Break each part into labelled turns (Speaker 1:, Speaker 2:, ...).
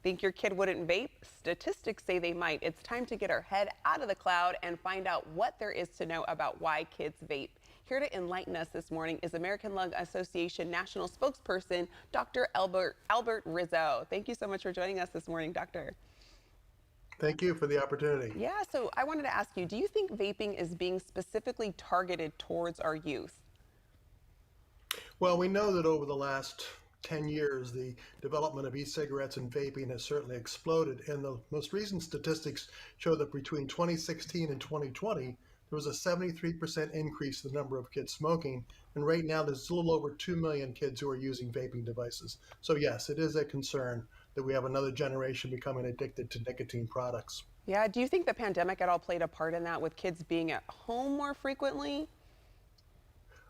Speaker 1: Think your kid wouldn't vape? Statistics say they might. It's time to get our head out of the cloud and find out what there is to know about why kids vape. Here to enlighten us this morning is American Lung Association National Spokesperson, Dr. Albert Rizzo. Thank you so much for joining us this morning, Doctor.
Speaker 2: Thank you for the opportunity.
Speaker 1: Yeah, so I wanted to ask you, do you think vaping is being specifically targeted towards our youth?
Speaker 2: Well, we know that over the last 10 years, the development of e-cigarettes and vaping has certainly exploded. And the most recent statistics show that between 2016 and 2020, there was a 73% increase in the number of kids smoking. And right now, there's a little over 2 million kids who are using vaping devices. So yes, it is a concern that we have another generation becoming addicted to nicotine products.
Speaker 1: Yeah, do you think the pandemic at all played a part in that with kids being at home more frequently?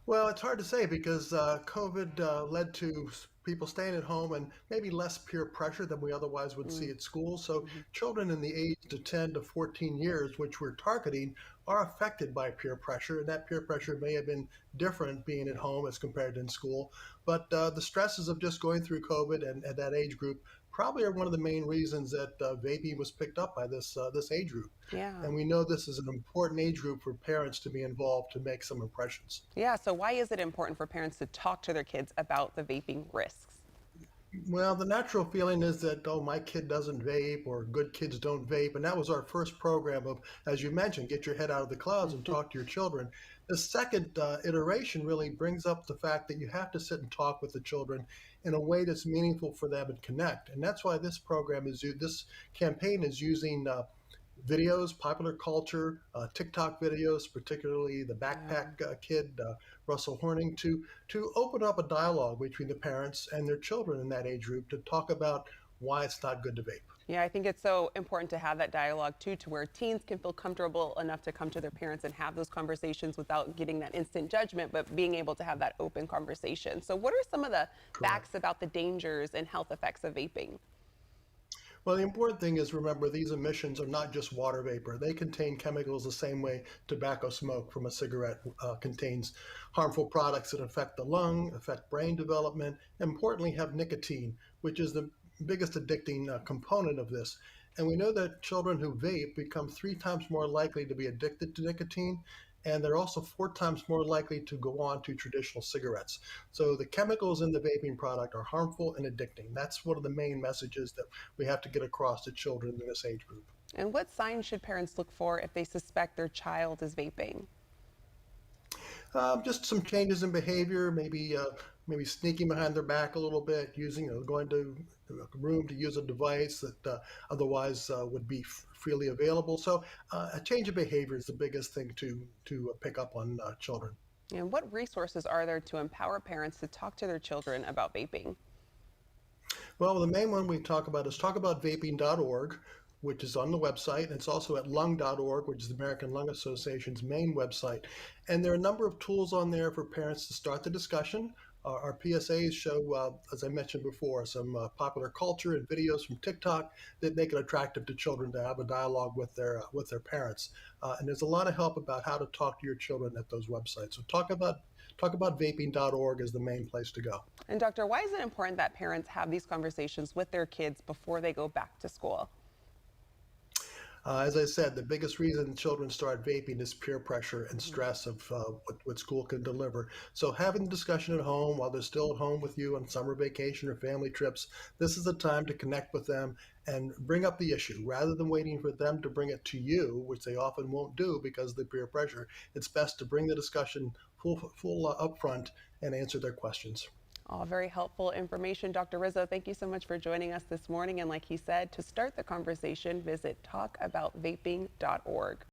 Speaker 2: Well, it's hard to say because COVID led to people staying at home and maybe less peer pressure than we otherwise would see
Speaker 1: Mm,
Speaker 2: at school. So
Speaker 1: mhm.
Speaker 2: children in the age to 10 to 14 years, which we're targeting, are affected by peer pressure. And that peer pressure may have been different being at home as compared to in school. But the stresses of just going through COVID and at that age group probably are one of the main reasons that vaping was picked up by this age group.
Speaker 1: Yeah.
Speaker 2: And we know this is an important age group for parents to be involved to make some impressions.
Speaker 1: Yeah, so why is it important for parents to talk to their kids about the vaping risks?
Speaker 2: Well, the natural feeling is that, oh, my kid doesn't vape or good kids don't vape. And that was our first program of, as you mentioned, get your head out of the clouds and talk to your children. The second iteration really brings up the fact that you have to sit and talk with the children in a way that's meaningful for them and connect. And that's why this campaign is using videos, popular culture, TikTok videos, particularly the
Speaker 1: Yeah.
Speaker 2: backpack kid, Russell Horning, to open up a dialogue between the parents and their children in that age group to talk about why it's not good to vape.
Speaker 1: Yeah, I think it's so important to have that dialogue too, to where teens can feel comfortable enough to come to their parents and have those conversations without getting that instant judgment, but being able to have that open conversation. So, what are some of the
Speaker 2: Correct.
Speaker 1: facts about the dangers and health effects of vaping?
Speaker 2: Well, the important thing is remember these emissions are not just water vapor. They contain chemicals the same way tobacco smoke from a cigarette contains harmful products that affect the lung, affect brain development, and importantly have nicotine, which is the biggest addicting component of this. And we know that children who vape become 3 times more likely to be addicted to nicotine, and they're also 4 times more likely to go on to traditional cigarettes. So the chemicals in the vaping product are harmful and addicting. That's one of the main messages that we have to get across to children in this age group.
Speaker 1: And what signs should parents look for if they suspect their child is vaping?
Speaker 2: Just some changes in behavior, maybe sneaking behind their back a little bit, using going to a room to use a device that otherwise would be freely available. So a change of behavior is the biggest thing to pick up on children.
Speaker 1: And what resources are there to empower parents to talk to their children about vaping?
Speaker 2: Well, the main one we talk about is talkaboutvaping.org, which is on the website. And it's also at lung.org, which is the American Lung Association's main website. And there are a number of tools on there for parents to start the discussion. Our PSAs show, as I mentioned before, some popular culture and videos from TikTok that make it attractive to children to have a dialogue with their parents. And there's a lot of help about how to talk to your children at those websites. So talkaboutvaping.org is the main place to go.
Speaker 1: And, Doctor, why is it important that parents have these conversations with their kids before they go back to school?
Speaker 2: As I said, the biggest reason children start vaping is peer pressure and stress of what school can deliver. So having the discussion at home while they're still at home with you on summer vacation or family trips, this is the time to connect with them and bring up the issue rather than waiting for them to bring it to you, which they often won't do because of the peer pressure. It's best to bring the discussion full upfront and answer their questions.
Speaker 1: All very helpful information. Dr. Rizzo, thank you so much for joining us this morning. And like he said, to start the conversation, visit talkaboutvaping.org.